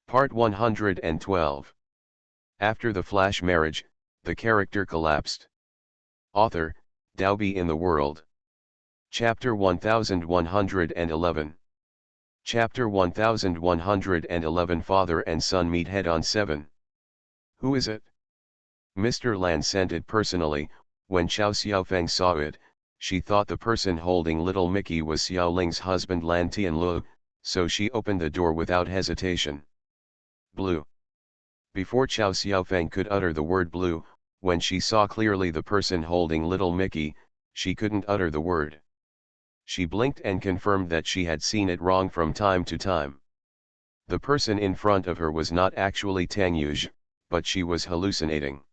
Part 112. After the flash marriage, the character collapsed. Author, Dalby in the World. Chapter 1111. Chapter 1111. Father and son meet head-on. 7. Who is it? Mr. Lan sent it personally. When Xiao Xiaofeng saw it, she thought the person holding little Mickey was Xiao Ling's husband Lan Tianlu, so she opened the door without hesitation. Blue. Before Xiao Xiaofeng could utter the word blue, when she saw clearly the person holding little Mickey, she couldn't utter the word. She blinked and confirmed that she had seen it wrong from time to time. The person in front of her was not actually Tang Yuge, but she was hallucinating.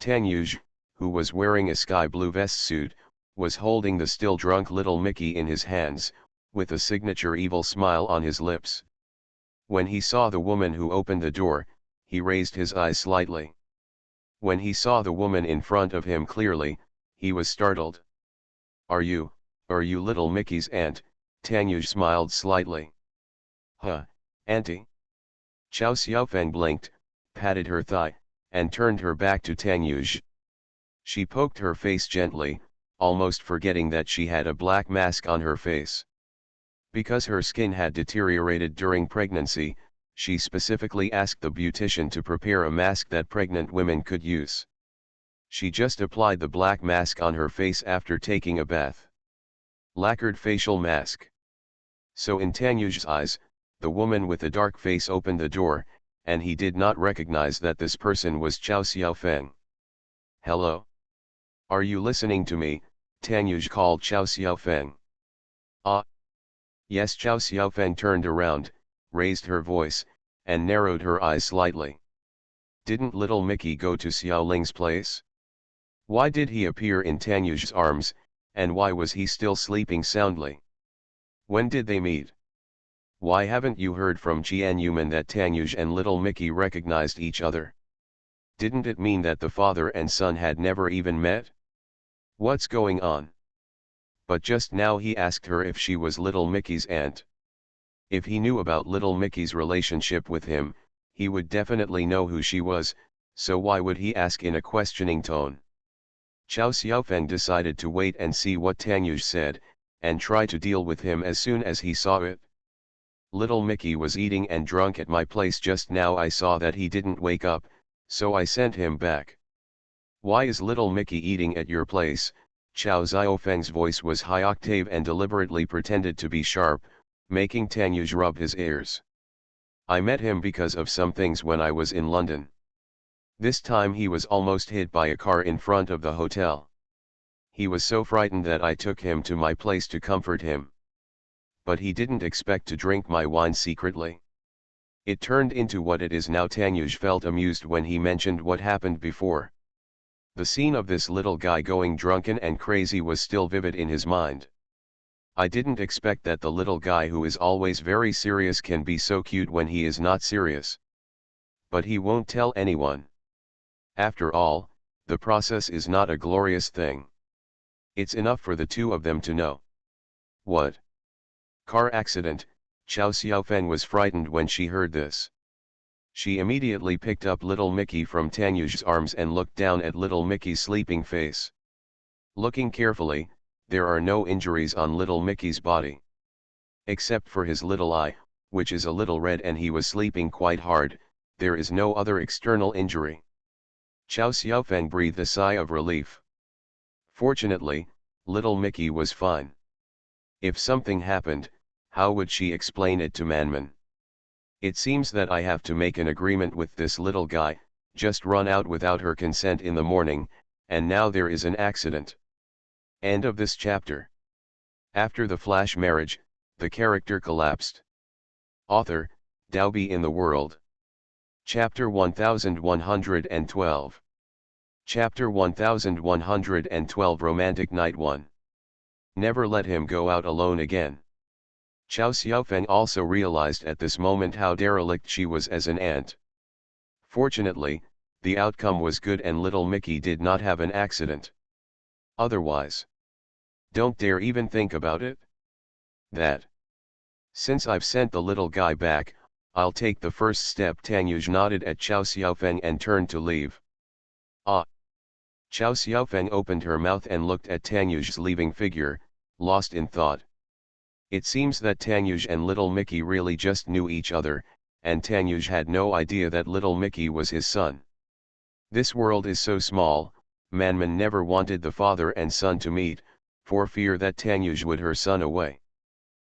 Tang Yuge, who was wearing a sky blue vest suit, was holding the still drunk little Mickey in his hands, with a signature evil smile on his lips. When he saw the woman who opened the door, he raised his eyes slightly. When he saw the woman in front of him clearly, he was startled. Are you little Mickey's aunt?" Tang Yuge smiled slightly. "Huh, auntie?" Xiao Xiaofeng blinked, patted her thigh, and turned her back to Tang Yuge. She poked her face gently, almost forgetting that she had a black mask on her face. Because her skin had deteriorated during pregnancy, she specifically asked the beautician to prepare a mask that pregnant women could use. She just applied the black mask on her face after taking a bath. Lacquered facial mask. So in Tang Yuge's eyes, the woman with the dark face opened the door, and he did not recognize that this person was Xiao Xiaofeng. "Hello? Are you listening to me?" Tang Yuge called Xiao Xiaofeng. "Ah. Yes." Xiao Xiaofeng turned around, raised her voice, and narrowed her eyes slightly. "Didn't little Mickey go to Xiao Ling's place? Why did he appear in Tang Yuge's arms, and why was he still sleeping soundly? When did they meet? Why haven't you heard from Qian Yuman that Tang Yuge and little Mickey recognized each other? Didn't it mean that the father and son had never even met? What's going on?" But just now he asked her if she was little Mickey's aunt. If he knew about little Mickey's relationship with him, he would definitely know who she was, so why would he ask in a questioning tone? Xiao Xiaofeng decided to wait and see what Tang Yuge said, and try to deal with him as soon as he saw it. "Little Mickey was eating and drunk at my place just now. I saw that he didn't wake up, so I sent him back." "Why is little Mickey eating at your place?" Xiao Xiaofeng's voice was high octave and deliberately pretended to be sharp, making Tang Yuge rub his ears. "I met him because of some things when I was in London. This time he was almost hit by a car in front of the hotel. He was so frightened that I took him to my place to comfort him. But he didn't expect to drink my wine secretly. It turned into what it is now." Tang Yuge felt amused when he mentioned what happened before. The scene of this little guy going drunken and crazy was still vivid in his mind. "I didn't expect that the little guy who is always very serious can be so cute when he is not serious. But he won't tell anyone. After all, the process is not a glorious thing. It's enough for the two of them to know." "What? Car accident?" Xiao Xiaofeng was frightened when she heard this. She immediately picked up little Mickey from Tang Yuge's arms and looked down at little Mickey's sleeping face. Looking carefully, there are no injuries on little Mickey's body. Except for his little eye, which is a little red, and he was sleeping quite hard. There is no other external injury. Xiao Xiaofeng breathed a sigh of relief. Fortunately, little Mickey was fine. If something happened, how would she explain it to Manman? "It seems that I have to make an agreement with this little guy, just run out without her consent in the morning, and now there is an accident." End of this chapter. After the flash marriage, the character collapsed. Author, Dalby in the World. Chapter 1112. Chapter 1112. Romantic Night 1. Never let him go out alone again. Xiao Xiaofeng also realized at this moment how derelict she was as an aunt. Fortunately, the outcome was good and little Mickey did not have an accident. Otherwise, don't dare even think about it. That. Since I've sent the little guy back, I'll take the first step. Tang Yuj nodded at Chao Xiaofeng and turned to leave. Ah! Chao Xiaofeng opened her mouth and looked at Tang Yuj's leaving figure, lost in thought. It seems that Tang Yuj and Little Mickey really just knew each other, and Tang Yuj had no idea that Little Mickey was his son. This world is so small, Manman never wanted the father and son to meet, for fear that Tang Yuj would her son away.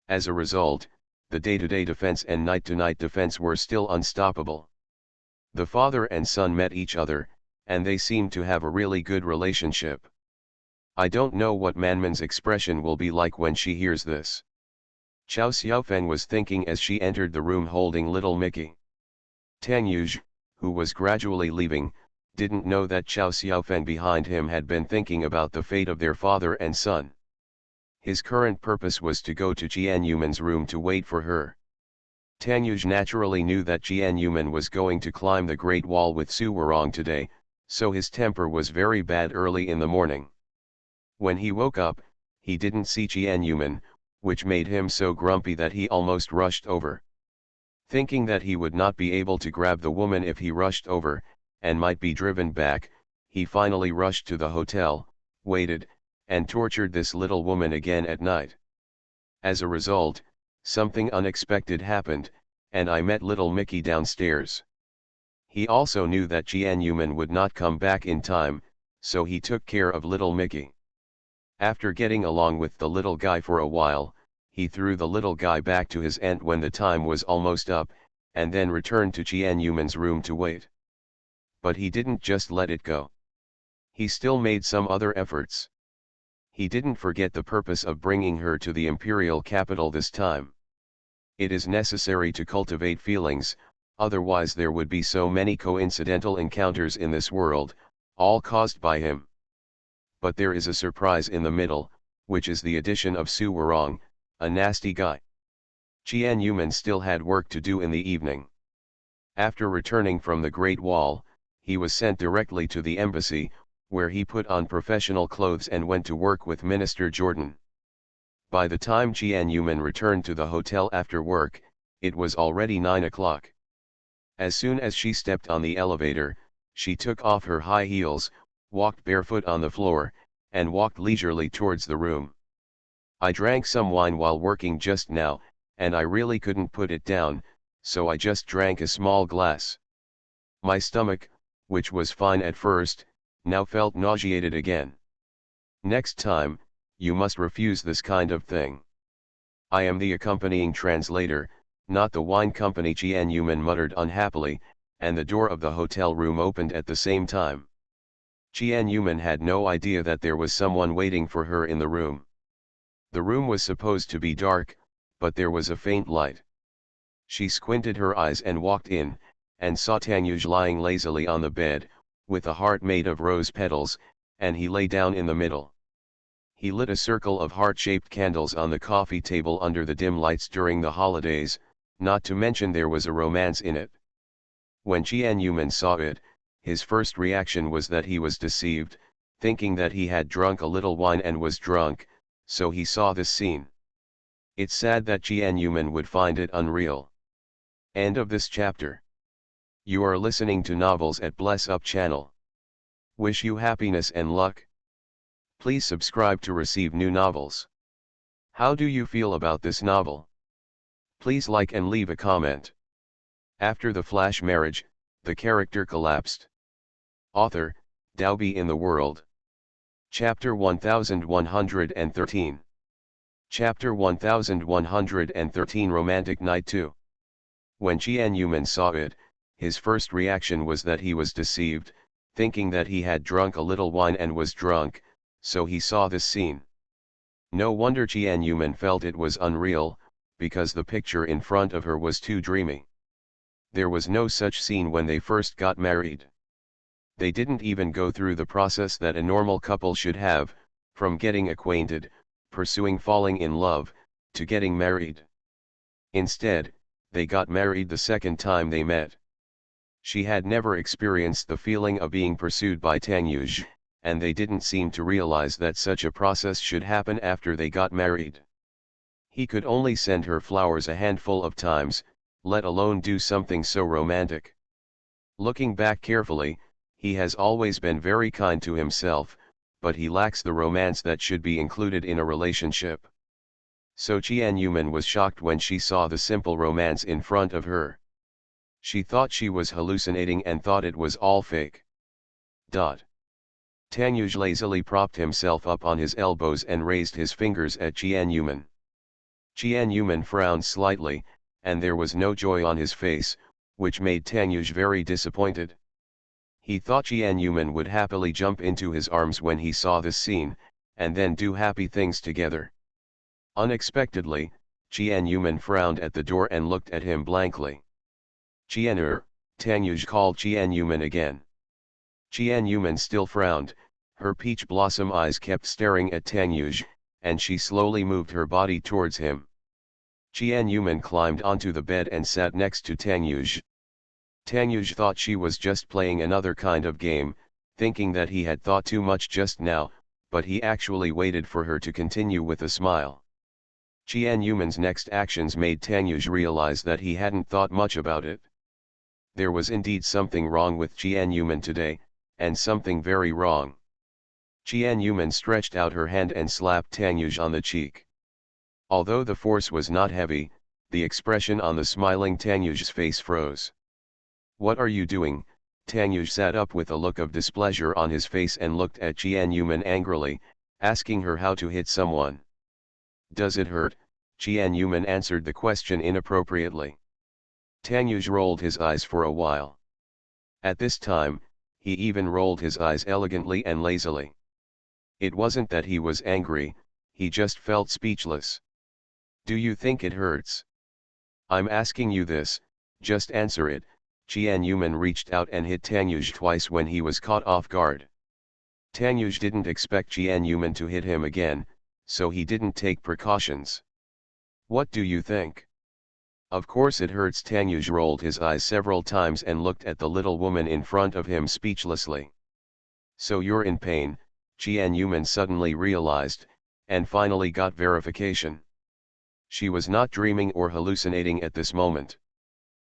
As a result, the day-to-day defense and night-to-night defense were still unstoppable. The father and son met each other, and they seemed to have a really good relationship. I don't know what Manman's expression will be like when she hears this. Chao Xiaofeng was thinking as she entered the room holding Little Mickey. Tang Yuj, who was gradually leaving, didn't know that Chao Xiaofeng behind him had been thinking about the fate of their father and son. His current purpose was to go to Jian Yuman's room to wait for her. Tang Yuj naturally knew that Jian Yuman was going to climb the Great Wall with Su Warong today, so his temper was very bad early in the morning. When he woke up, he didn't see Jian Yuman, which made him so grumpy that he almost rushed over. Thinking that he would not be able to grab the woman if he rushed over, and might be driven back, he finally rushed to the hotel, waited, and tortured this little woman again at night. As a result, something unexpected happened, and I met Little Mickey downstairs. He also knew that Jian Yuman would not come back in time, so he took care of Little Mickey. After getting along with the little guy for a while, he threw the little guy back to his aunt when the time was almost up, and then returned to Jian Yuman's room to wait. But he didn't just let it go. He still made some other efforts. He didn't forget the purpose of bringing her to the imperial capital this time. It is necessary to cultivate feelings, otherwise there would be so many coincidental encounters in this world, all caused by him. But there is a surprise in the middle, which is the addition of Su Warong, a nasty guy. Jian Yuman still had work to do in the evening. After returning from the Great Wall, he was sent directly to the embassy, where he put on professional clothes and went to work with Minister Jordan. By the time Jian Yuman returned to the hotel after work, it was already 9 o'clock. As soon as she stepped on the elevator, she took off her high heels, walked barefoot on the floor, and walked leisurely towards the room. I drank some wine while working just now, and I really couldn't put it down, so I just drank a small glass. My stomach, which was fine at first, now felt nauseated again. Next time, you must refuse this kind of thing. I am the accompanying translator, not the wine company. Jian Yuman muttered unhappily, and the door of the hotel room opened at the same time. Jian Yuman had no idea that there was someone waiting for her in the room. The room was supposed to be dark, but there was a faint light. She squinted her eyes and walked in, and saw Tang Yuj lying lazily on the bed, with a heart made of rose petals, and he lay down in the middle. He lit a circle of heart-shaped candles on the coffee table under the dim lights during the holidays, not to mention there was a romance in it. When Jian Yuman saw it, his first reaction was that he was deceived, thinking that he had drunk a little wine and was drunk, so he saw this scene. It's sad that Jian Yuman would find it unreal. End of this chapter. You are listening to Novels at Bless Up channel. Wish you happiness and luck. Please subscribe to receive new novels. How do you feel about this novel? Please like and leave a comment. After the flash marriage, the character collapsed. Author, Daobi in the World. Chapter 1113. Chapter 1113 Romantic Night 2. When Jian Yuman saw it, his first reaction was that he was deceived, thinking that he had drunk a little wine and was drunk, so he saw this scene. No wonder Jian Yuman felt it was unreal, because the picture in front of her was too dreamy. There was no such scene when they first got married. They didn't even go through the process that a normal couple should have, from getting acquainted, pursuing falling in love, to getting married. Instead, they got married the second time they met. She had never experienced the feeling of being pursued by Tang Yuj, and they didn't seem to realize that such a process should happen after they got married. He could only send her flowers a handful of times, let alone do something so romantic. Looking back carefully, he has always been very kind to himself, but he lacks the romance that should be included in a relationship. So Jian was shocked when she saw the simple romance in front of her. She thought she was hallucinating and thought it was all fake. Tanyuj lazily propped himself up on his elbows and raised his fingers at Jian. Jian frowned slightly, and there was no joy on his face, which made Tanyuj very disappointed. He thought Jian would happily jump into his arms when he saw this scene, and then do happy things together. Unexpectedly, Jian frowned at the door and looked at him blankly. Jian'er, Tanyuj called Jian again. Jian still frowned, her peach blossom eyes kept staring at Tanyuj, and she slowly moved her body towards him. Jian climbed onto the bed and sat next to Tanyuj. Tanyuj thought she was just playing another kind of game, thinking that he had thought too much just now, but he actually waited for her to continue with a smile. Jian next actions made Tanyuj realize that he hadn't thought much about it. There was indeed something wrong with Jian today, and something very wrong. Jian stretched out her hand and slapped Tanyuj on the cheek. Although the force was not heavy, the expression on the smiling Tanyuj's face froze. "What are you doing?" Tanyuj sat up with a look of displeasure on his face and looked at Jian angrily, asking her how to hit someone. "Does it hurt?" Jian answered the question inappropriately. Tanyuj rolled his eyes for a while. At this time, he even rolled his eyes elegantly and lazily. It wasn't that he was angry, he just felt speechless. "Do you think it hurts? I'm asking you this, just answer it." Jian reached out and hit Tanyuj twice when he was caught off guard. Tanyuj didn't expect Jian to hit him again, so he didn't take precautions. "What do you think?" "Of course it hurts." Tanyuj rolled his eyes several times and looked at the little woman in front of him speechlessly. "So you're in pain," Jian suddenly realized, and finally got verification. She was not dreaming or hallucinating at this moment.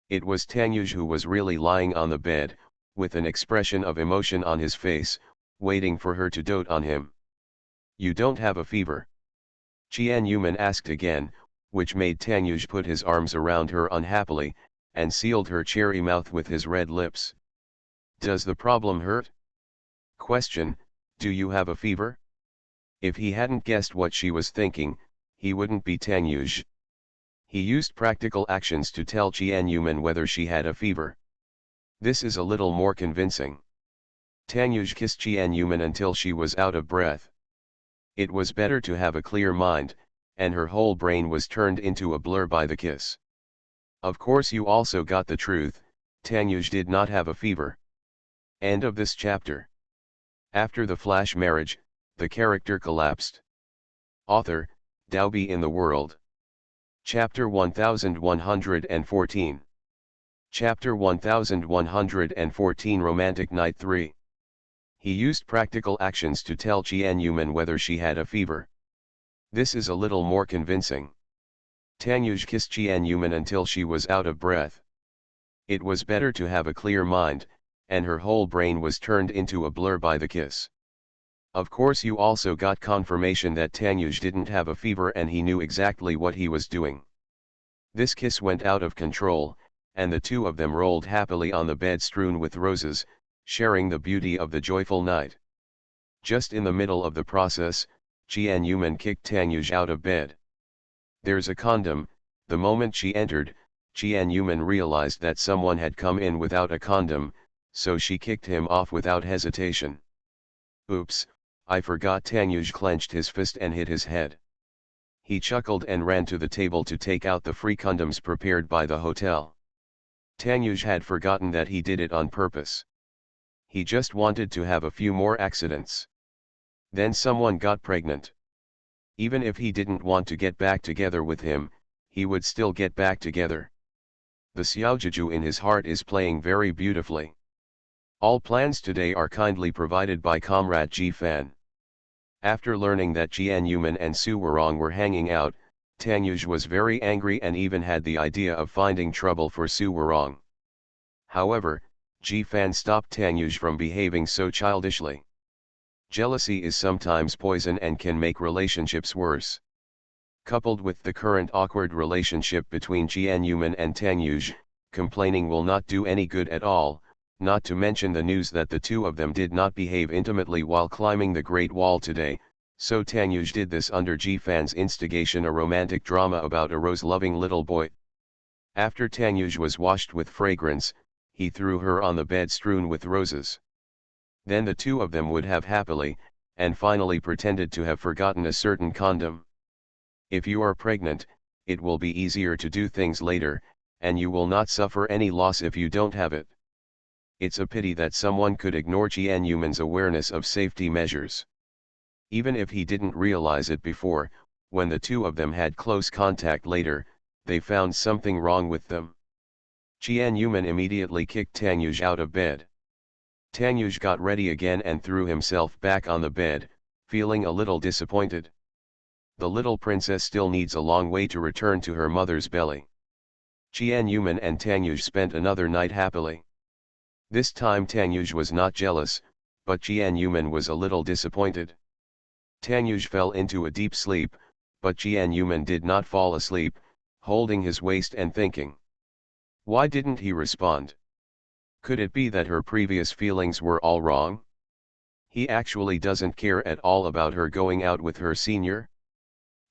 It was Tanyuj who was really lying on the bed, with an expression of emotion on his face, waiting for her to dote on him. "You don't have a fever?" Jian asked again, which made Tanyuj put his arms around her unhappily, and sealed her cherry mouth with his red lips. "Does the problem hurt?" Question: "Do you have a fever?" If he hadn't guessed what she was thinking, he wouldn't be Tanyuj. He used practical actions to tell Jian whether she had a fever. This is a little more convincing. Tanyuj kissed Jian until she was out of breath. It was better to have a clear mind, and her whole brain was turned into a blur by the kiss. Of course you also got the truth, Tanyuj did not have a fever. End of this chapter. After the flash marriage, the character collapsed. Author, Dalby in the World. Chapter 1114. Chapter 1114 Romantic Night 3. He used practical actions to tell Jian whether she had a fever. This is a little more convincing. Tanyuj kissed Jian until she was out of breath. It was better to have a clear mind, and her whole brain was turned into a blur by the kiss. Of course you also got confirmation that Tanyuj didn't have a fever and he knew exactly what he was doing. This kiss went out of control, and the two of them rolled happily on the bed strewn with roses, sharing the beauty of the joyful night. Just in the middle of the process, Jian kicked Tanyuj out of bed. "There's a condom." The moment she entered, Jian realized that someone had come in without a condom, so she kicked him off without hesitation. "Oops, I forgot." Tanyuj clenched his fist and hit his head. He chuckled and ran to the table to take out the free condoms prepared by the hotel. Tanyuj had forgotten that he did it on purpose. He just wanted to have a few more accidents. Then someone got pregnant. Even if he didn't want to get back together with him, he would still get back together. The xiaojuju in his heart is playing very beautifully. All plans today are kindly provided by Comrade Ji Fan. After learning that Jian and Su Warong were hanging out, Tanyuj was very angry and even had the idea of finding trouble for Su Warong. However, Ji-fan stopped Tanyuj from behaving so childishly. Jealousy is sometimes poison and can make relationships worse. Coupled with the current awkward relationship between Jianyuman and Tanyuj, complaining will not do any good at all, not to mention the news that the two of them did not behave intimately while climbing the Great Wall today, so Tanyuj did this under Ji-fan's instigation, a romantic drama about a rose-loving little boy. After Tanyuj was washed with fragrance, he threw her on the bed strewn with roses. Then the two of them would have happily, and finally pretended to have forgotten a certain condom. If you are pregnant, it will be easier to do things later, and you will not suffer any loss if you don't have it. It's a pity that someone could ignore Jianyuman's awareness of safety measures. Even if he didn't realize it before, when the two of them had close contact later, they found something wrong with them. Jianyuman immediately kicked Tanyuj out of bed. Tanyuj got ready again and threw himself back on the bed, feeling a little disappointed. The little princess still needs a long way to return to her mother's belly. Jianyuman and Tanyuj spent another night happily. This time Tanyuj was not jealous, but Jianyuman was a little disappointed. Tanyuj fell into a deep sleep, but Jianyuman did not fall asleep, holding his waist and thinking. Why didn't he respond? Could it be that her previous feelings were all wrong? He actually doesn't care at all about her going out with her senior?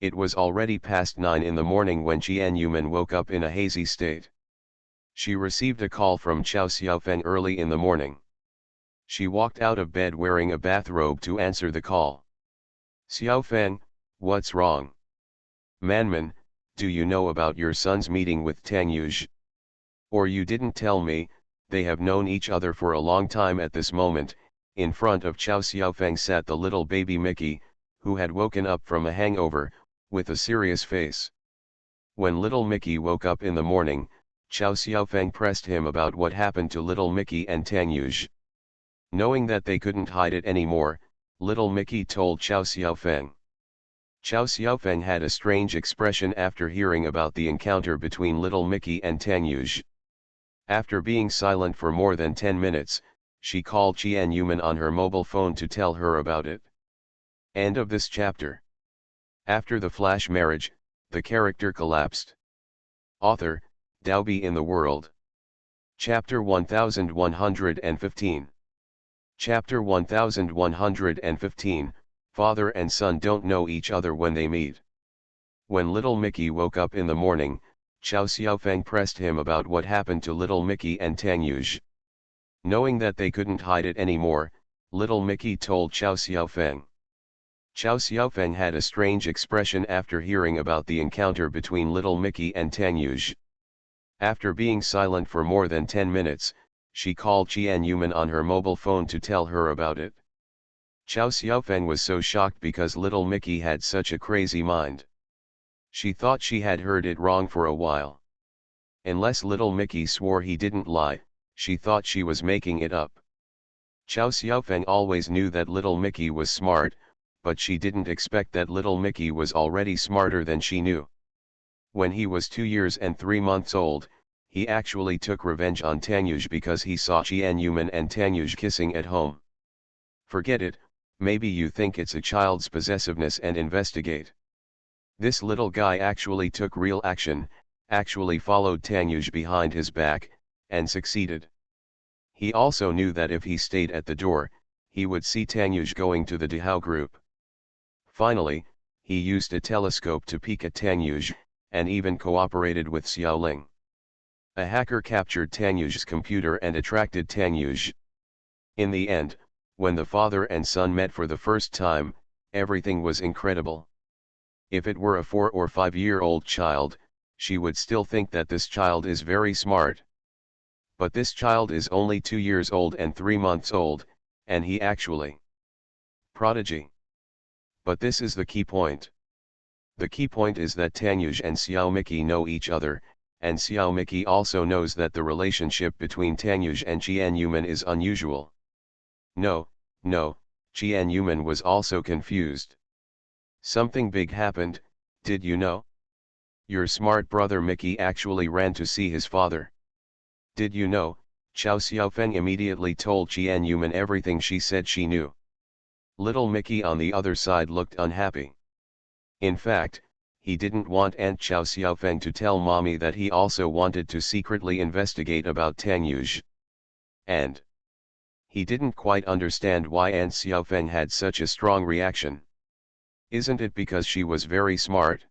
It was already past 9 in the morning when Jianyuman woke up in a hazy state. She received a call from Chao Xiaofeng early in the morning. She walked out of bed wearing a bathrobe to answer the call. Xiaofeng, what's wrong? Manman, do you know about your son's meeting with Tanyuj? Or you didn't tell me? They have known each other for a long time. At this moment, in front of Chao Xiaofeng sat the little baby Mickey, who had woken up from a hangover, with a serious face. When little Mickey woke up in the morning, Chao Xiaofeng pressed him about what happened to little Mickey and Tanyuj. Knowing that they couldn't hide it anymore, little Mickey told Chao Xiaofeng. Chao Xiaofeng had a strange expression after hearing about the encounter between little Mickey and Tanyuj. After being silent for more than 10 minutes, she called Jianyuman on her mobile phone to tell her about it. End of this chapter. After the flash marriage, the character collapsed. Author, Daobi in the World. Chapter 1115. Chapter 1115, Father and son don't know each other when they meet. When little Mickey woke up in the morning, Chao Xiaofeng pressed him about what happened to little Mickey and Tanyuj. Knowing that they couldn't hide it anymore, little Mickey told Chao Xiaofeng. Chao Xiaofeng had a strange expression after hearing about the encounter between little Mickey and Tanyuj. After being silent for more than 10 minutes, she called Jianyuman on her mobile phone to tell her about it. Chao Xiaofeng was so shocked because little Mickey had such a crazy mind. She thought she had heard it wrong for a while. Unless little Mickey swore he didn't lie, she thought she was making it up. Chao Xiaofeng always knew that little Mickey was smart, but she didn't expect that little Mickey was already smarter than she knew. When he was 2 years and 3 months old, he actually took revenge on Tanyuj because he saw Jianyuman and Tanyuj kissing at home. Forget it, maybe you think it's a child's possessiveness and investigate. This little guy actually took real action, actually followed Tanyuj behind his back, and succeeded. He also knew that if he stayed at the door, he would see Tanyuj going to the Dihao group. Finally, he used a telescope to peek at Tanyuj, and even cooperated with Xiaoling. A hacker captured Tanyuj's computer and attracted Tanyuj. In the end, when the father and son met for the first time, everything was incredible. If it were a 4 or 5-year-old child, she would still think that this child is very smart. But this child is only 2 years old and 3 months old, and he actually prodigy. But this is the key point. The key point is that Tanyuj and Xiao Mickey know each other, and Xiao Mickey also knows that the relationship between Tanyuj and Jianyuman is unusual. No, Jianyuman was also confused. Something big happened, did you know? Your smart brother Mickey actually ran to see his father. Did you know? Chow Xiaofeng immediately told Qian Yuman everything she said she knew. Little Mickey on the other side looked unhappy. In fact, he didn't want Aunt Chow Xiaofeng to tell mommy that he also wanted to secretly investigate about Tang Yuj. And he didn't quite understand why Aunt Xiaofeng had such a strong reaction. Isn't it because she was very smart?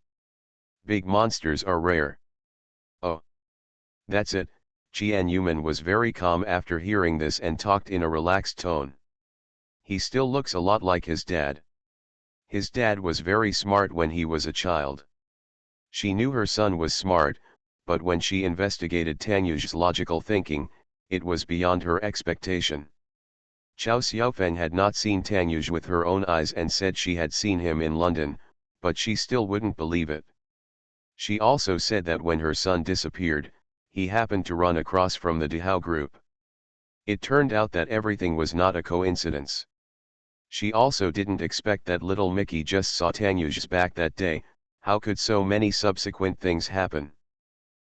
Big monsters are rare. Oh. That's it. Qian Yuman was very calm after hearing this and talked in a relaxed tone. He still looks a lot like his dad. His dad was very smart when he was a child. She knew her son was smart, but when she investigated Tang Yuz's logical thinking, it was beyond her expectation. Chow Xiaofeng had not seen Tang Yuz with her own eyes and said she had seen him in London, but she still wouldn't believe it. She also said that when her son disappeared, he happened to run across from the Dihao group. It turned out that everything was not a coincidence. She also didn't expect that little Mickey just saw Tang Yuz's back that day. How could so many subsequent things happen?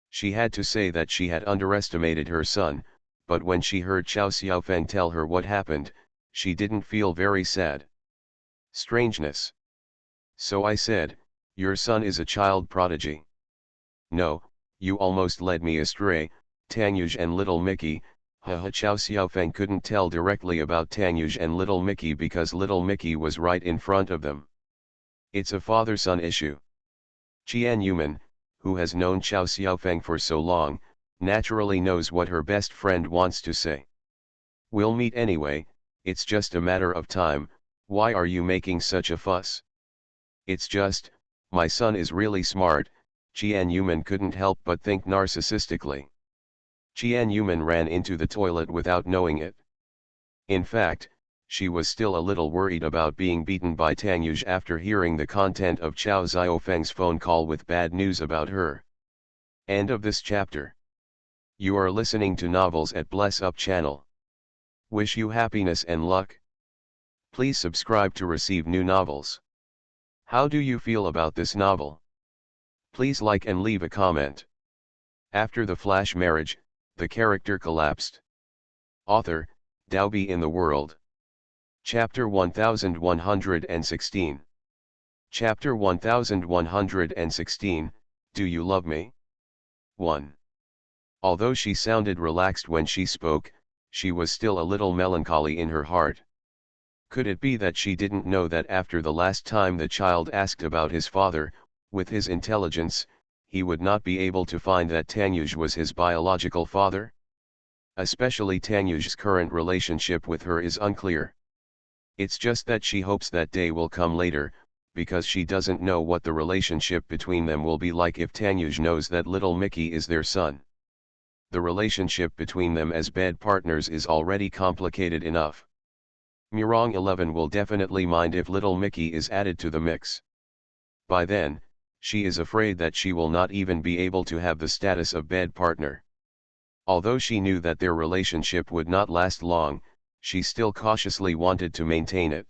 She had to say that she had underestimated her son, but when she heard Chow Xiaofeng tell her what happened, she didn't feel very sad. Strangeness. So I said, your son is a child prodigy. No, you almost led me astray, Tang Yuj and little Mickey. Haha. Chow Xiaofeng couldn't tell directly about Tang Yuj and little Mickey because little Mickey was right in front of them. It's a father-son issue. Qian Yuman, who has known Chow Xiaofeng for so long, naturally knows what her best friend wants to say. We'll meet anyway, it's just a matter of time. Why are you making such a fuss? It's just, my son is really smart. Qian Yuman couldn't help but think narcissistically. Qian Yuman ran into the toilet without knowing it. In fact, she was still a little worried about being beaten by Tang Yuj after hearing the content of Chow Xiaofeng's phone call with bad news about her. End of this chapter. You are listening to Novels at Bless Up channel. Wish you happiness and luck. Please subscribe to receive new novels. How do you feel about this novel? Please like and leave a comment. After the flash marriage, the character collapsed. Author, Daobi in the World. Chapter 1116. Chapter 1116, Do You Love Me? 1. Although she sounded relaxed when she spoke, she was still a little melancholy in her heart. Could it be that she didn't know that after the last time the child asked about his father, with his intelligence, he would not be able to find that Tang Yuj was his biological father? Especially Tang Yuz's current relationship with her is unclear. It's just that she hopes that day will come later, because she doesn't know what the relationship between them will be like if Tang Yuj knows that little Mickey is their son. The relationship between them as bed partners is already complicated enough. Murong 11 will definitely mind if little Mickey is added to the mix. By then, she is afraid that she will not even be able to have the status of bed partner. Although she knew that their relationship would not last long, she still cautiously wanted to maintain it.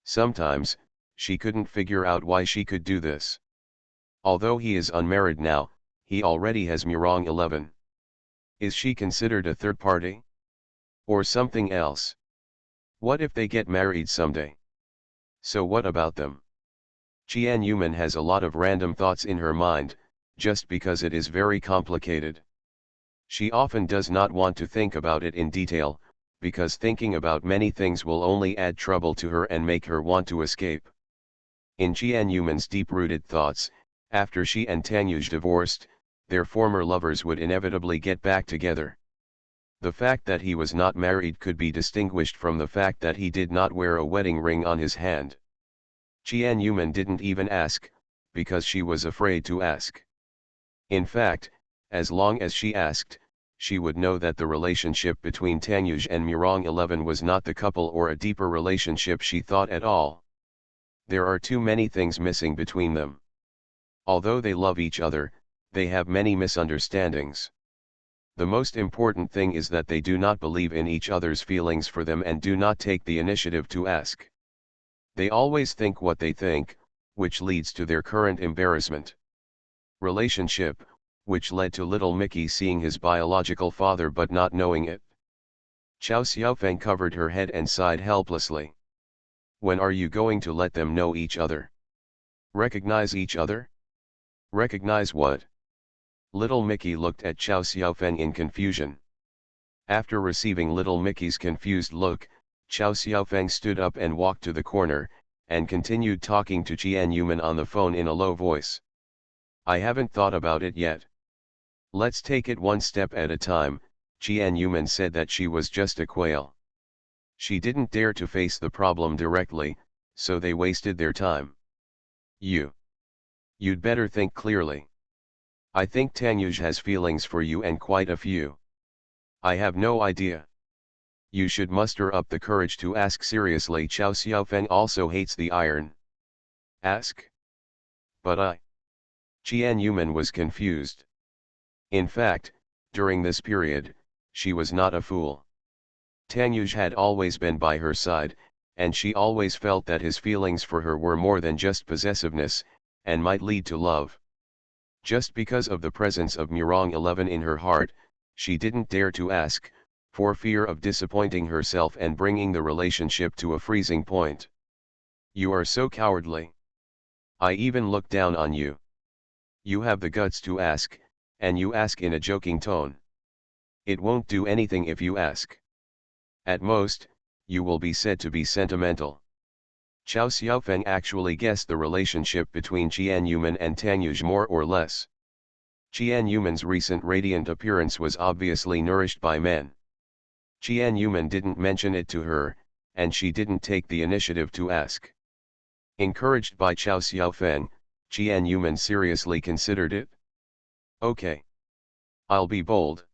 Sometimes, she couldn't figure out why she could do this. Although he is unmarried now, he already has Murong 11. Is she considered a third party? Or something else? What if they get married someday? So what about them? Qian Yuman has a lot of random thoughts in her mind, just because it is very complicated. She often does not want to think about it in detail, because thinking about many things will only add trouble to her and make her want to escape. In Qian Yuman's deep-rooted thoughts, after she and Tang Yuj divorced, their former lovers would inevitably get back together. The fact that he was not married could be distinguished from the fact that he did not wear a wedding ring on his hand. Qian Yuman didn't even ask, because she was afraid to ask. In fact, as long as she asked, she would know that the relationship between Tang Yuj and Murong 11 was not the couple or a deeper relationship she thought at all. There are too many things missing between them. Although they love each other, they have many misunderstandings. The most important thing is that they do not believe in each other's feelings for them and do not take the initiative to ask. They always think what they think, which leads to their current embarrassment. relationship, which led to little Mickey seeing his biological father but not knowing it. Chow Xiaofeng covered her head and sighed helplessly. When are you going to let them know each other? Recognize each other? Recognize what? Little Mickey looked at Chow Xiaofeng in confusion. After receiving little Mickey's confused look, Chow Xiaofeng stood up and walked to the corner, and continued talking to Qian Yuman on the phone in a low voice. I haven't thought about it yet. Let's take it one step at a time. Qian Yuman said that she was just a quail. She didn't dare to face the problem directly, so they wasted their time. You'd better think clearly. I think Tanyuj has feelings for you and quite a few. I have no idea. You should muster up the courage to ask seriously. Chow Xiaofeng also hates the iron. Ask? But Qian Yuman was confused. In fact, during this period, she was not a fool. Tanyuj had always been by her side, and she always felt that his feelings for her were more than just possessiveness, and might lead to love. Just because of the presence of Murong 11 in her heart, she didn't dare to ask, for fear of disappointing herself and bringing the relationship to a freezing point. You are so cowardly. I even look down on you. You have the guts to ask, and you ask in a joking tone. It won't do anything if you ask. At most, you will be said to be sentimental. Chow Xiaofeng actually guessed the relationship between Qian Yuman and Tanyuj more or less. Qian Yuman's recent radiant appearance was obviously nourished by men. Qian Yuman didn't mention it to her, and she didn't take the initiative to ask. Encouraged by Chow Xiaofeng, Qian Yuman seriously considered it. Okay. I'll be bold.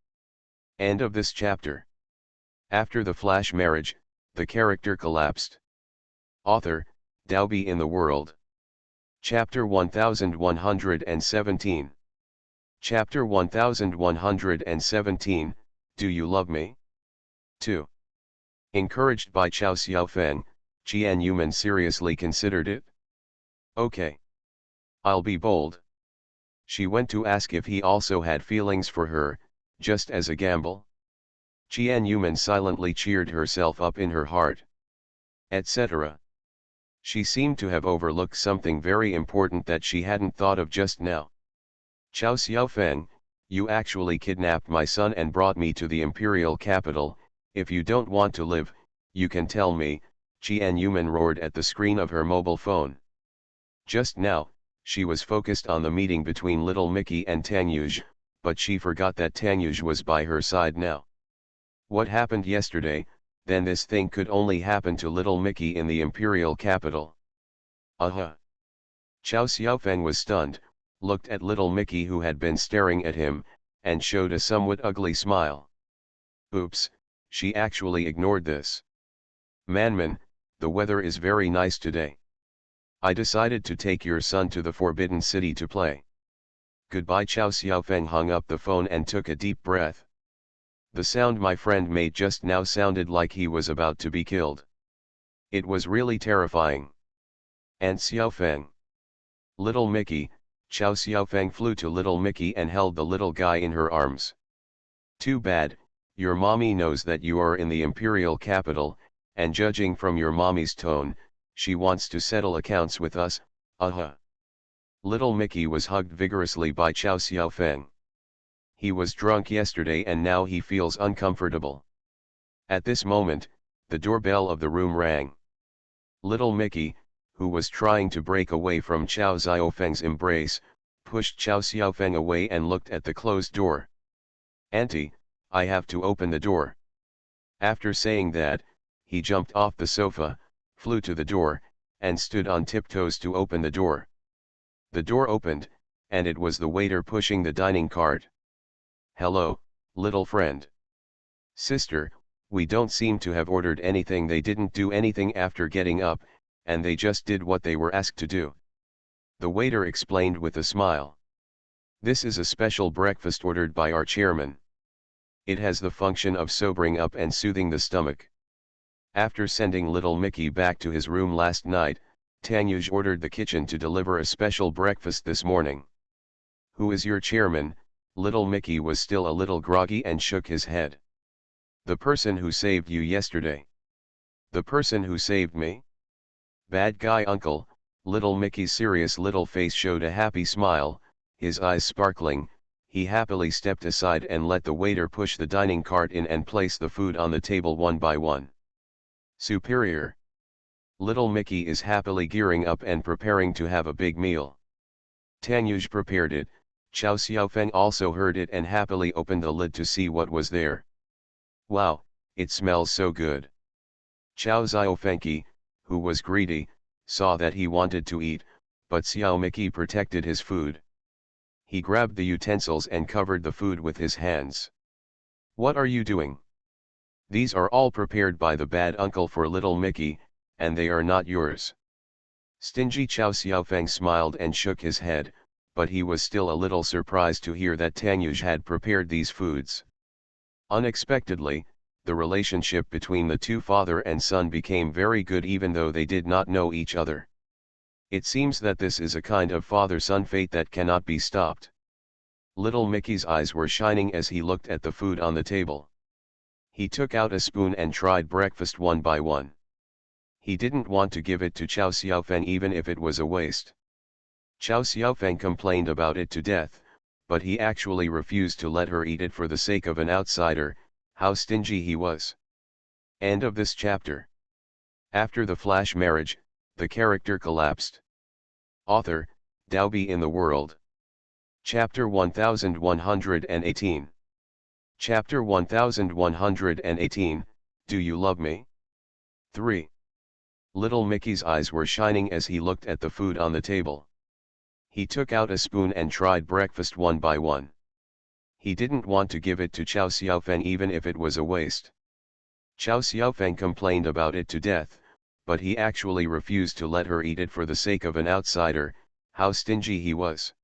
End of this chapter. After the flash marriage, the character collapsed. Author, Daobi in the World. Chapter 1117. Chapter 1117, Do You Love Me? 2. Encouraged by Chow Xiaofeng, Qian Yuman seriously considered it. Okay. I'll be bold. She went to ask if he also had feelings for her, just as a gamble. Qian Yuman silently cheered herself up in her heart. Etc. She seemed to have overlooked something very important that she hadn't thought of just now. Chow Xiaofeng, you actually kidnapped my son and brought me to the imperial capital. If you don't want to live, you can tell me, Qian Yuman roared at the screen of her mobile phone. Just now, she was focused on the meeting between little Mickey and Tanyuj, but she forgot that Tanyuj was by her side now. What happened yesterday, then this thing could only happen to little Mickey in the imperial capital. Chow Xiaofeng was stunned, looked at little Mickey who had been staring at him, and showed a somewhat ugly smile. Oops, she actually ignored this. Manman, the weather is very nice today. I decided to take your son to the Forbidden City to play. Goodbye. Chow Xiaofeng hung up the phone and took a deep breath. The sound my friend made just now sounded like he was about to be killed. It was really terrifying. And Xiaofeng. Little Mickey, Chow Xiaofeng flew to little Mickey and held the little guy in her arms. Too bad, your mommy knows that you are in the imperial capital, and judging from your mommy's tone, she wants to settle accounts with us. Little Mickey was hugged vigorously by Chow Xiaofeng. He was drunk yesterday and now he feels uncomfortable. At this moment, the doorbell of the room rang. Little Mickey, who was trying to break away from Chow Xiaofeng's embrace, pushed Chow Xiaofeng away and looked at the closed door. Auntie, I have to open the door. After saying that, he jumped off the sofa, flew to the door, and stood on tiptoes to open the door. The door opened, and it was the waiter pushing the dining cart. Hello, little friend. Sister, we don't seem to have ordered anything. They didn't do anything after getting up, and they just did what they were asked to do. The waiter explained with a smile. This is a special breakfast ordered by our chairman. It has the function of sobering up and soothing the stomach. After sending little Mickey back to his room last night, Tanyuj ordered the kitchen to deliver a special breakfast this morning. "Who is your chairman?" Little Mickey was still a little groggy and shook his head. "The person who saved you yesterday." "The person who saved me?" "Bad guy uncle." Little Mickey's serious little face showed a happy smile, his eyes sparkling. He happily stepped aside and let the waiter push the dining cart in and place the food on the table one by one. "Superior." Little Mickey is happily gearing up and preparing to have a big meal. Tanyuj prepared it. Chow Xiaofeng also heard it and happily opened the lid to see what was there. "Wow, it smells so good." Chow Xiaofengqi, who was greedy, saw that he wanted to eat, but Xiao Mickey protected his food. He grabbed the utensils and covered the food with his hands. "What are you doing?" "These are all prepared by the bad uncle for Little Mickey, and they are not yours." Stingy Chow Xiaofeng smiled and shook his head, but he was still a little surprised to hear that Tanyuj had prepared these foods. Unexpectedly, the relationship between the two father and son became very good even though they did not know each other. It seems that this is a kind of father-son fate that cannot be stopped. Little Mickey's eyes were shining as he looked at the food on the table. He took out a spoon and tried breakfast one by one. He didn't want to give it to Chow Xiaofeng even if it was a waste. Chow Xiaofeng complained about it to death, but he actually refused to let her eat it for the sake of an outsider. How stingy he was. End of this chapter. After the flash marriage, the character collapsed. Author, Daobi in the World. Chapter 1118. Chapter 1118, Do You Love Me? 3. Little Mickey's eyes were shining as he looked at the food on the table. He took out a spoon and tried breakfast one by one. He didn't want to give it to Chow Xiaofeng even if it was a waste. Chow Xiaofeng complained about it to death, but he actually refused to let her eat it for the sake of an outsider. How stingy he was.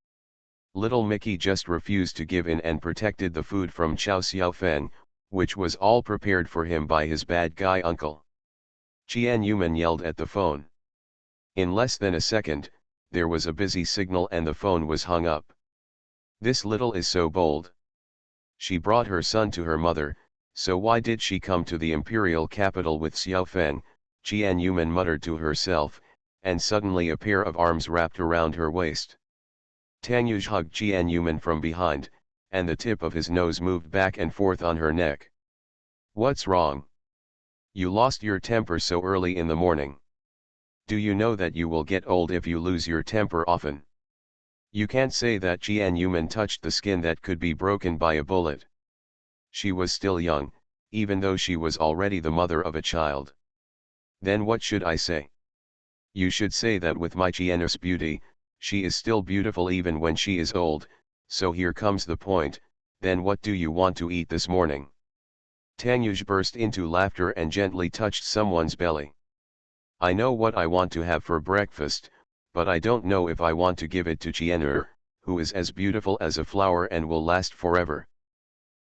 Little Mickey just refused to give in and protected the food from Chow Xiaofeng, which was all prepared for him by his bad guy uncle. Qian Yuman yelled at the phone. In less than a second, there was a busy signal and the phone was hung up. This little is so bold. She brought her son to her mother, so why did she come to the imperial capital with Xiaofeng? Qian Yuman muttered to herself, and suddenly a pair of arms wrapped around her waist. Tanyuj hugged Qian Yuman from behind, and the tip of his nose moved back and forth on her neck. "What's wrong? You lost your temper so early in the morning. Do you know that you will get old if you lose your temper often?" "You can't say that." Qian Yuman touched the skin that could be broken by a bullet. She was still young, even though she was already the mother of a child. "Then what should I say?" "You should say that with my Qian's beauty, she is still beautiful even when she is old. So here comes the point, then what do you want to eat this morning?" Tanyuj burst into laughter and gently touched someone's belly. "I know what I want to have for breakfast, but I don't know if I want to give it to Qian'er, who is as beautiful as a flower and will last forever."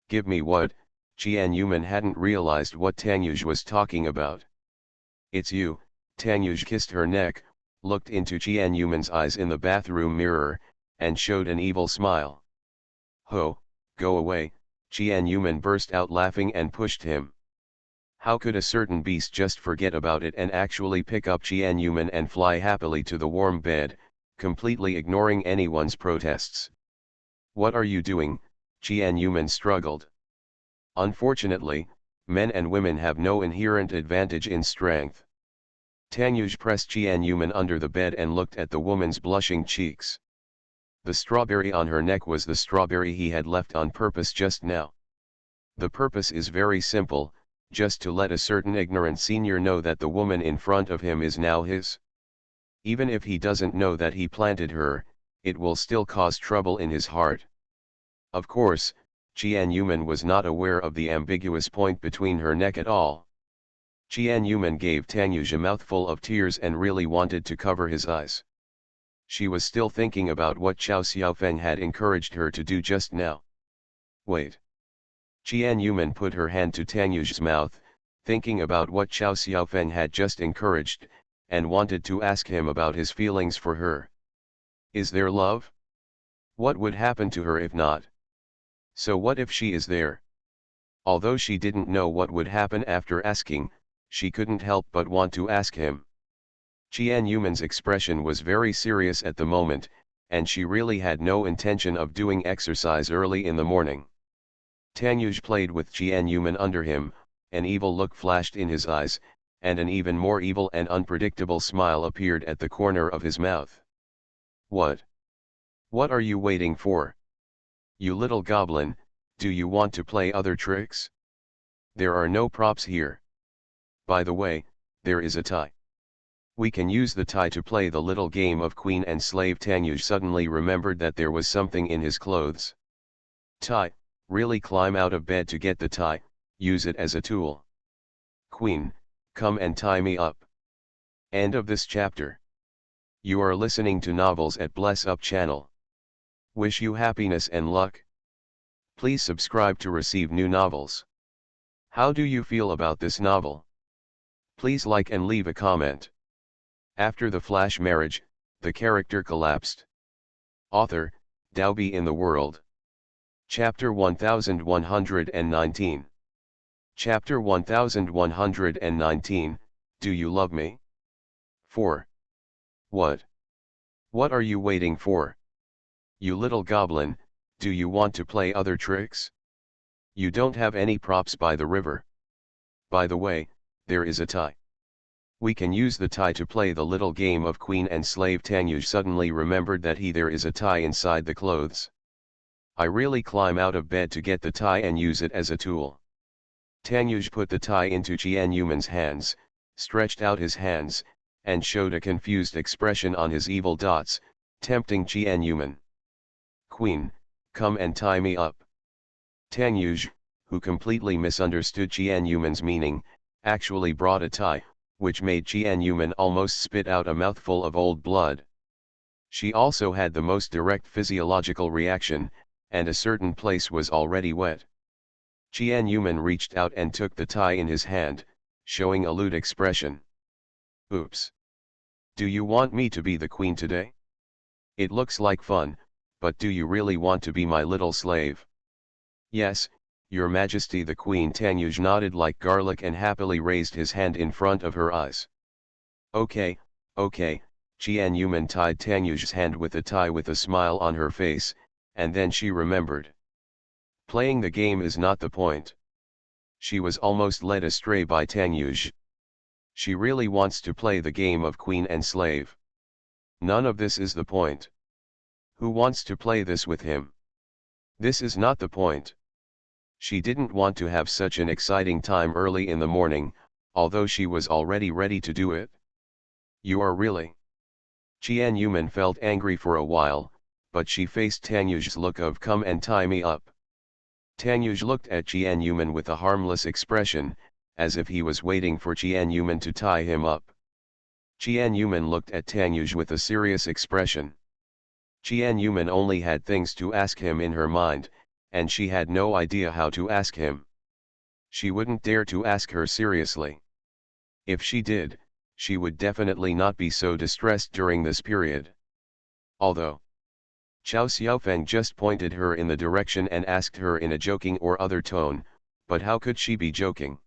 "Give me what?" Qian Yuman hadn't realized what Tanyuj was talking about. "It's you." Tanyuj kissed her neck, looked into Qian Yuman's eyes in the bathroom mirror, and showed an evil smile. "Ho, go away." Qian Yuman burst out laughing and pushed him. How could a certain beast just forget about it and actually pick up Qian Yuman and fly happily to the warm bed, completely ignoring anyone's protests? "What are you doing?" Qian Yuman struggled. Unfortunately, men and women have no inherent advantage in strength. Tanyuj pressed Qian Yuman under the bed and looked at the woman's blushing cheeks. The strawberry on her neck was the strawberry he had left on purpose just now. The purpose is very simple, just to let a certain ignorant senior know that the woman in front of him is now his. Even if he doesn't know that he planted her, it will still cause trouble in his heart. Of course, Qian Yuman was not aware of the ambiguous point between her neck at all. Qian Yuman gave Tanyuj a mouthful of tears and really wanted to cover his eyes. She was still thinking about what Chow Xiaofeng had encouraged her to do just now. "Wait." Qian Yuman put her hand to Tanyuj's mouth, thinking about what Chow Xiaofeng had just encouraged, and wanted to ask him about his feelings for her. "Is there love?" What would happen to her if not? So what if she is there? Although she didn't know what would happen after asking, she couldn't help but want to ask him. Tianyuman's expression was very serious at the moment, and she really had no intention of doing exercise early in the morning. Tanyuj played with Tianyuman under him, an evil look flashed in his eyes, and an even more evil and unpredictable smile appeared at the corner of his mouth. What? What are you waiting for? You little goblin, do you want to play other tricks? There are no props here. By the way, there is a tie. We can use the tie to play the little game of queen and slave. Tanyuj suddenly remembered that there was something in his clothes. Tie, really climb out of bed to get the tie, use it as a tool. Queen, come and tie me up. End of this chapter. You are listening to novels at Bless Up channel. Wish you happiness and luck. Please subscribe to receive new novels. How do you feel about this novel? Please like and leave a comment. After the flash marriage, the character collapsed. Author, Dalby in the World. Chapter 1119. Chapter 1119, Do You Love Me? 4. What? What are you waiting for? You little goblin, do you want to play other tricks? You don't have any props by the river. By the way, there is a tie. We can use the tie to play the little game of queen and slave. Tanyuj suddenly remembered that there is a tie inside the clothes. I really climb out of bed to get the tie and use it as a tool. Tanyuj put the tie into Tianyuman's hands, stretched out his hands, and showed a confused expression on his evil dots, tempting Tianyuman. Queen, come and tie me up. Tanyuj, who completely misunderstood Tianyuman's meaning, actually brought a tie, which made Tianyuman almost spit out a mouthful of old blood. She also had the most direct physiological reaction, and a certain place was already wet. Tianyuman reached out and took the tie in his hand, showing a lewd expression. Oops. Do you want me to be the queen today? It looks like fun, but do you really want to be my little slave? Yes, Your Majesty. The Queen. Tanyuj nodded like garlic and happily raised his hand in front of her eyes. Okay, okay, Tianyuman tied Tanyuj's hand with a tie with a smile on her face, and then she remembered. Playing the game is not the point. She was almost led astray by Tanyuj. She really wants to play the game of queen and slave. None of this is the point. Who wants to play this with him? This is not the point. She didn't want to have such an exciting time early in the morning, although she was already ready to do it. You are really? Tianyuman felt angry for a while, but she faced Tanyuj's look of come and tie me up. Tanyuj looked at Tianyuman with a harmless expression, as if he was waiting for Tianyuman to tie him up. Tianyuman looked at Tanyuj with a serious expression. Tianyuman only had things to ask him in her mind, and she had no idea how to ask him. She wouldn't dare to ask her seriously. If she did, she would definitely not be so distressed during this period. Although Chao Xiaofeng just pointed her in the direction and asked her in a joking or other tone, but how could she be joking?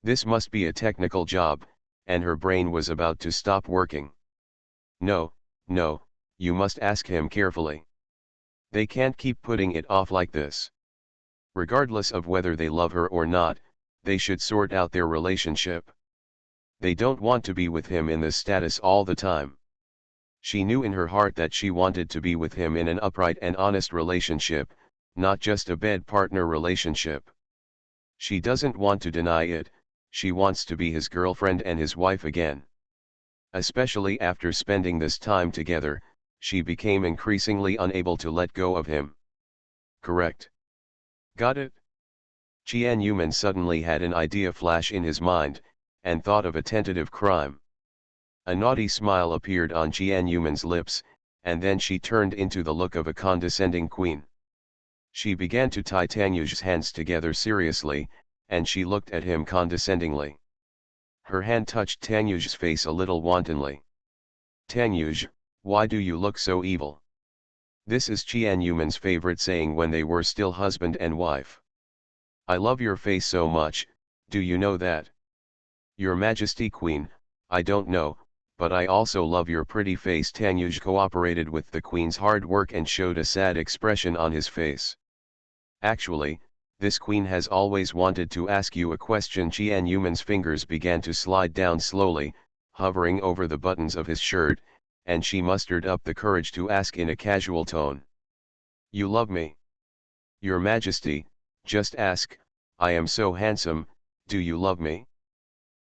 This must be a technical job, and her brain was about to stop working. No, no, you must ask him carefully. They can't keep putting it off like this. Regardless of whether they love her or not, they should sort out their relationship. They don't want to be with him in this status all the time. She knew in her heart that she wanted to be with him in an upright and honest relationship, not just a bed partner relationship. She doesn't want to deny it, she wants to be his girlfriend and his wife again. Especially after spending this time together, she became increasingly unable to let go of him. Correct. Got it? Tianyuman suddenly had an idea flash in his mind, and thought of a tentative crime. A naughty smile appeared on Tianyuman's lips, and then she turned into the look of a condescending queen. She began to tie Tanyuj's hands together seriously, and she looked at him condescendingly. Her hand touched Tanyuj's face a little wantonly. Tanyuj, why do you look so evil? This is Qian Yuman's favorite saying when they were still husband and wife. I love your face so much, do you know that? Your Majesty Queen, I don't know, but I also love your pretty face. Tanyuj cooperated with the queen's hard work and showed a sad expression on his face. Actually, this queen has always wanted to ask you a question. Qian Yuman's fingers began to slide down slowly, hovering over the buttons of his shirt, and she mustered up the courage to ask in a casual tone. You love me? Your Majesty, just ask, I am so handsome, do you love me?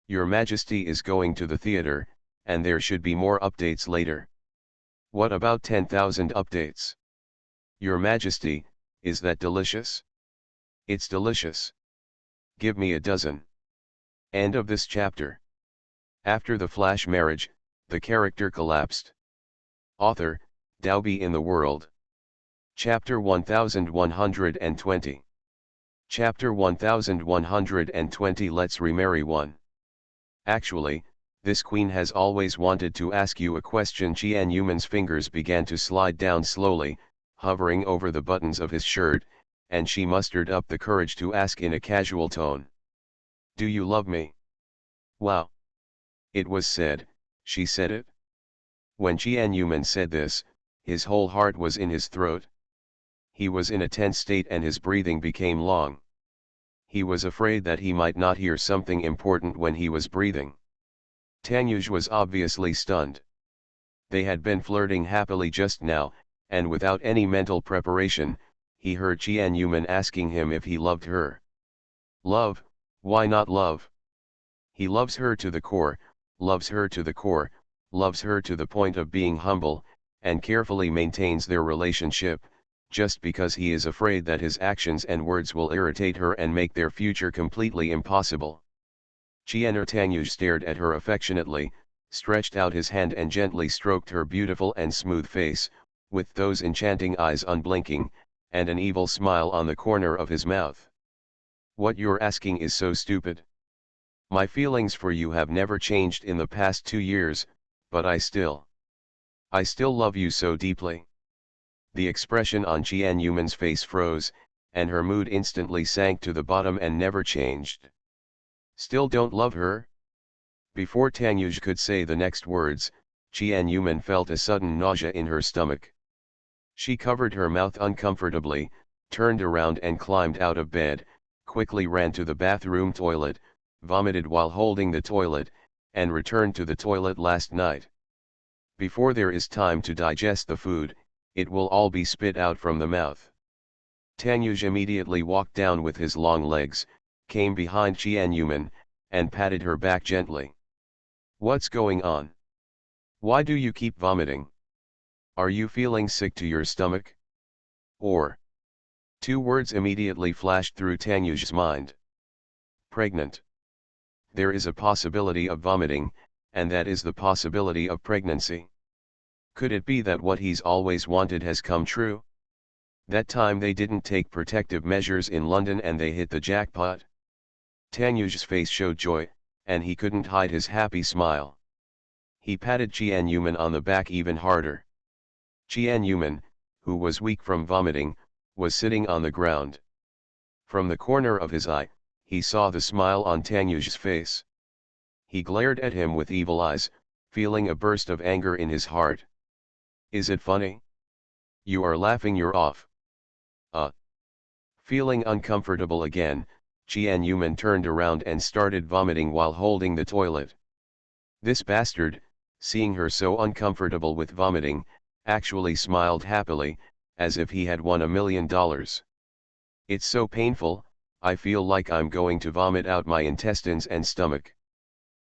Your Majesty is going to the theater, and there should be more updates later. What about 10,000 updates? Your Majesty, is that delicious? It's delicious. Give me a dozen. End of this chapter. After the flash marriage, the character collapsed. Author, Daobi in the World. Chapter 1120. Chapter 1120. Let's remarry one. Actually, this queen has always wanted to ask you a question. Qian Yuman's fingers began to slide down slowly, hovering over the buttons of his shirt, and she mustered up the courage to ask in a casual tone. Do you love me? Wow. It was said, she said it. When Qian Yuman said this, his whole heart was in his throat. He was in a tense state and his breathing became long. He was afraid that he might not hear something important when he was breathing. Tanyuj was obviously stunned. They had been flirting happily just now, and without any mental preparation, he heard Qian Yuman asking him if he loved her. Love, why not love? He loves her to the core, loves her to the core, loves her to the point of being humble, and carefully maintains their relationship, just because he is afraid that his actions and words will irritate her and make their future completely impossible. Qian Tanyuj stared at her affectionately, stretched out his hand and gently stroked her beautiful and smooth face, with those enchanting eyes unblinking, and an evil smile on the corner of his mouth. What you're asking is so stupid. My feelings for you have never changed in the past 2 years, but I still love you so deeply. The expression on Qian Yuman's face froze, and her mood instantly sank to the bottom and never changed. Still don't love her? Before Tanyuj could say the next words, Qian Yuman felt a sudden nausea in her stomach. She covered her mouth uncomfortably, turned around and climbed out of bed, quickly ran to the bathroom toilet, vomited while holding the toilet, and returned to the toilet last night. Before there is time to digest the food, it will all be spit out from the mouth. Tanyuj immediately walked down with his long legs, came behind Qian Yuman, and patted her back gently. What's going on? Why do you keep vomiting? Are you feeling sick to your stomach? Or? 2 words immediately flashed through Tanyuj's mind. Pregnant. There is a possibility of vomiting, and that is the possibility of pregnancy. Could it be that what he's always wanted has come true? That time they didn't take protective measures in London and they hit the jackpot? Tanyuj's face showed joy, and he couldn't hide his happy smile. He patted Qian Yuman on the back even harder. Qian Yuman, who was weak from vomiting, was sitting on the ground. From the corner of his eye, he saw the smile on Tanyuj's face. He glared at him with evil eyes, feeling a burst of anger in his heart. Is it funny? You are laughing your off. Feeling uncomfortable again, Qian Yuman turned around and started vomiting while holding the toilet. This bastard, seeing her so uncomfortable with vomiting, actually smiled happily, as if he had won $1 million. It's so painful, I feel like I'm going to vomit out my intestines and stomach.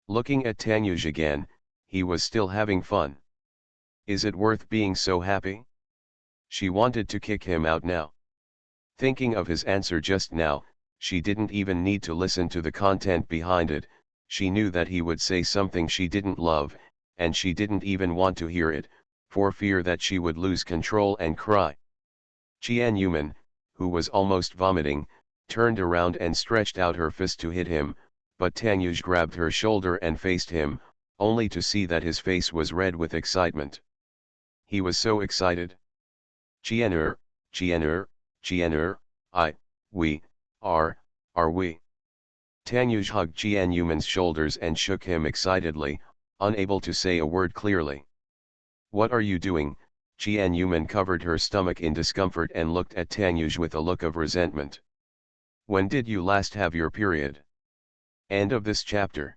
Looking at Tanyuj again, he was still having fun. Is it worth being so happy? She wanted to kick him out now. Thinking of his answer just now, she didn't even need to listen to the content behind it. She knew that he would say something she didn't love, and she didn't even want to hear it, for fear that she would lose control and cry. Qian Yuman, who was almost vomiting, turned around and stretched out her fist to hit him, but Tanyuj grabbed her shoulder and faced him, only to see that his face was red with excitement. He was so excited. Chiener, Chiener, Chiener, we, are we. Tanyuj hugged Chien Yuman's shoulders and shook him excitedly, unable to say a word clearly. What are you doing? Chien Yuman covered her stomach in discomfort and looked at Tanyuj with a look of resentment. When did you last have your period? End of this chapter.